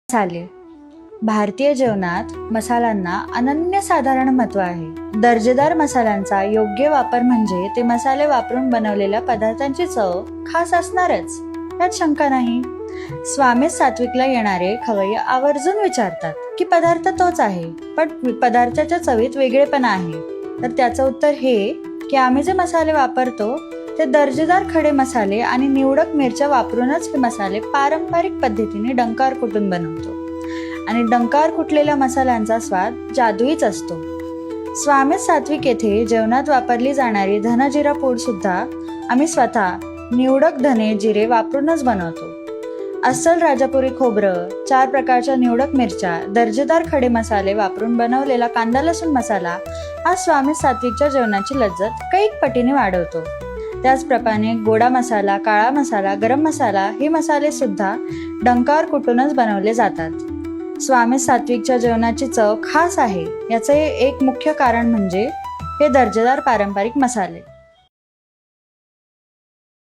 मसाले. भारतीय जेवणात मसाल्यांना अनन्यसाधारण महत्त्व आहे. दर्जेदार मसाल्यांचा योग्य वापर म्हणजे ते मसाले वापरून बनवलेल्या पदार्थांची चव खास असणारच, यात शंका नाही. स्वामी सात्विकला येणारे खवय्ये आवर्जून विचारतात की पदार्थ तोच आहे, पण पदार्थाच्या चवीत वेगळेपणा आहे. तर त्याचं उत्तर हे की आम्ही जे मसाले वापरतो ते दर्जेदार खडे मसाले आणि निवडक मिरच्या वापरूनच हे मसाले पारंपरिक पद्धतीने डंकार कुटून बनवतो. आणि डंकार कुटलेल्या मसाल्यांचा स्वाद जादुईच असतो. स्वामी सात्विक येथे जेवणात वापरली जाणारी धना-जिरा पूड सुद्धा आम्ही स्वतः निवडक धने जिरे वापरूनच बनवतो. अस्सल राजापुरी खोबरं, 4 प्रकारच्या निवडक मिरच्या, दर्जेदार खडे मसाले वापरून बनवलेला कांदा लसूण मसाला हा स्वामी सात्विकच्या जेवणाची लज्जत कैक पटीने वाढवतो. त्याचप्रमाणे गोडा मसाला, काळा मसाला, गरम मसाला हे मसाले सुद्धा डंकार कुटूनच बनवले जातात. स्वामी सात्विकच्या जेवणाची चव खास आहे याचे एक मुख्य कारण म्हणजे हे दर्जेदार पारंपरिक मसाले.